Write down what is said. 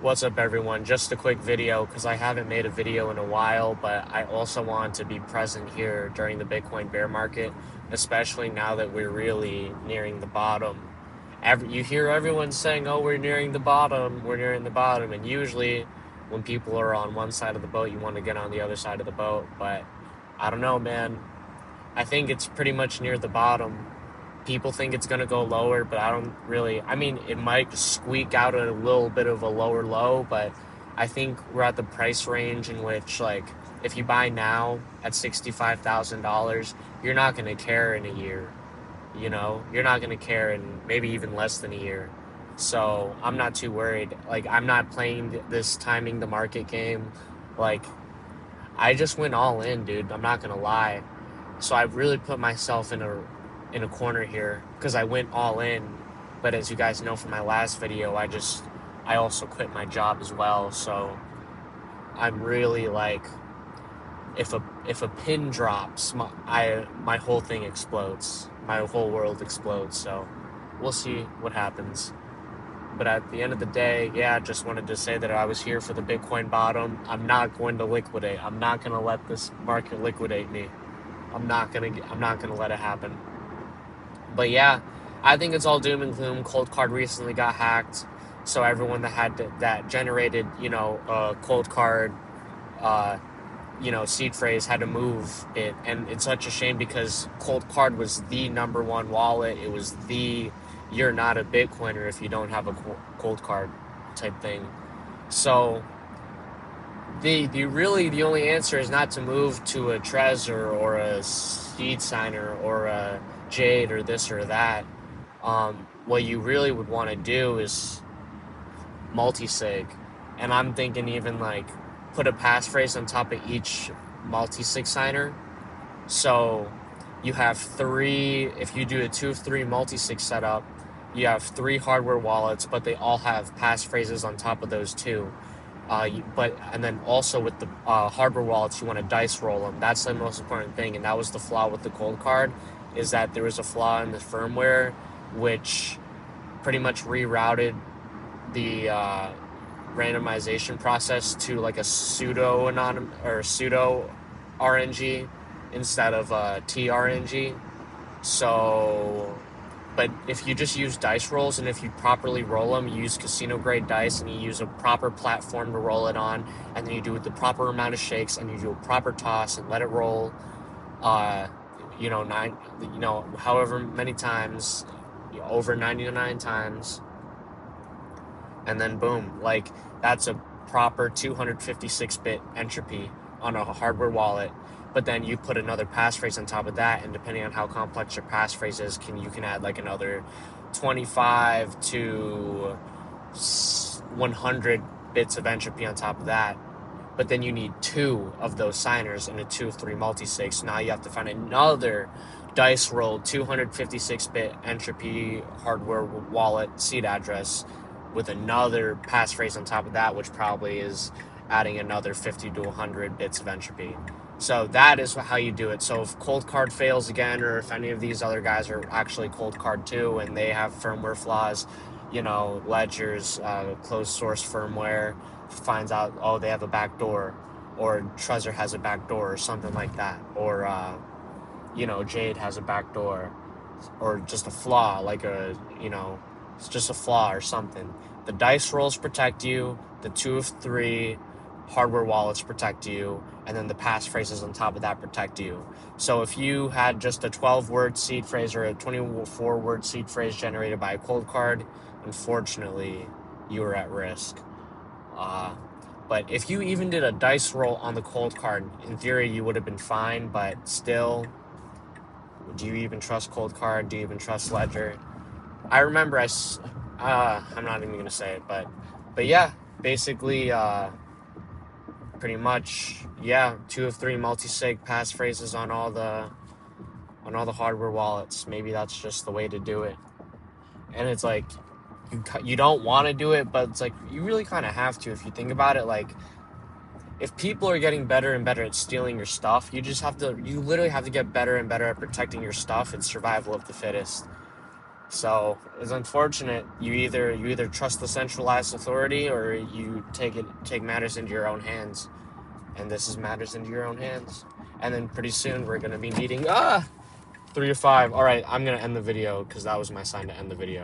What's up, everyone? Just a quick video because I haven't made a video in a while, but I also want to be present here during the Bitcoin bear market, especially now that we're really nearing the bottom. You hear everyone saying, "Oh, we're nearing the bottom, we're nearing the bottom," and usually when people are on one side of the boat, you want to get on the other side of the boat, but I don't know, man. I think it's pretty much near the bottom. People think it's going to go lower, but I don't really. I mean, it might squeak out a little bit of a lower low, but I think we're at the price range in which, like, if you buy now at $65,000, you're not going to care in a year. You're not going to care in maybe even less than a year. So I'm not too worried. Like, I'm not playing this timing the market game. Like, I just went all in, dude. I'm not going to lie. So I've really put myself in a corner here because I went all in. But as you guys know from my last video, I also quit my job as well. So I'm really like, if a pin drops, my whole thing explodes. My whole world explodes. So we'll see what happens. But at the end of the day, yeah, just wanted to say that I was here for the Bitcoin bottom. I'm not going to liquidate. I'm not going to let this market liquidate me. I'm not gonna let it happen. But yeah, I think it's all doom and gloom. ColdCard recently got hacked, so everyone that generated, ColdCard, seed phrase had to move it, and it's such a shame because ColdCard was the number one wallet. It was you're not a Bitcoiner if you don't have a ColdCard type thing. So the only answer is not to move to a Trezor or a Seed Signer or a Jade or this or that. What you really would want to do is multi-sig, and I'm thinking even like put a passphrase on top of each multi-sig signer. So you have three. If you do a 2 of 3 multi-sig setup, you have 3 hardware wallets, but they all have passphrases on top of those two. And then also with the hardware wallets, you want to dice roll them. That's the most important thing, and that was the flaw with the ColdCard, is that there was a flaw in the firmware, which pretty much rerouted the randomization process to like a pseudo RNG instead of TRNG. So, but if you just use dice rolls, and if you properly roll them, you use casino grade dice, and you use a proper platform to roll it on, and then you do it the proper amount of shakes, and you do a proper toss and let it roll, however many times, over 99 times, and then boom, like that's a proper 256-bit entropy on a hardware wallet. But then you put another passphrase on top of that, and depending on how complex your passphrase is, you can add like another 25 to 100 bits of entropy on top of that. But then you need 2 of those signers in a 2 of 3 multi-sig. So now you have to find another dice roll 256-bit entropy hardware wallet seed address with another passphrase on top of that, which probably is adding another 50 to 100 bits of entropy. So that is how you do it. So if ColdCard fails again, or if any of these other guys are actually ColdCard too, and they have firmware flaws, Ledger's closed source firmware finds out, oh, they have a back door, or Trezor has a back door, or something like that, or Jade has a back door, or just a flaw, it's just a flaw or something. The dice rolls protect you, the 2 of 3 hardware wallets protect you, and then the passphrases on top of that protect you. So if you had just a 12-word seed phrase or a 24-word seed phrase generated by a ColdCard, unfortunately, you were at risk. But if you even did a dice roll on the ColdCard, in theory, you would have been fine, but still, do you even trust ColdCard? Do you even trust Ledger? I remember I'm not even going to say it, but yeah, basically, pretty much, yeah, 2 of 3 multi-sig passphrases on all the hardware wallets. Maybe that's just the way to do it. And it's like, you don't want to do it, but it's like, you really kind of have to if you think about it. Like, if people are getting better and better at stealing your stuff, you literally have to get better and better at protecting your stuff. It's survival of the fittest. So it's unfortunate. You either trust the centralized authority or you take matters into your own hands. And this is matters into your own hands. And then pretty soon we're gonna be needing 3 to 5. All right, I'm gonna end the video because that was my sign to end the video.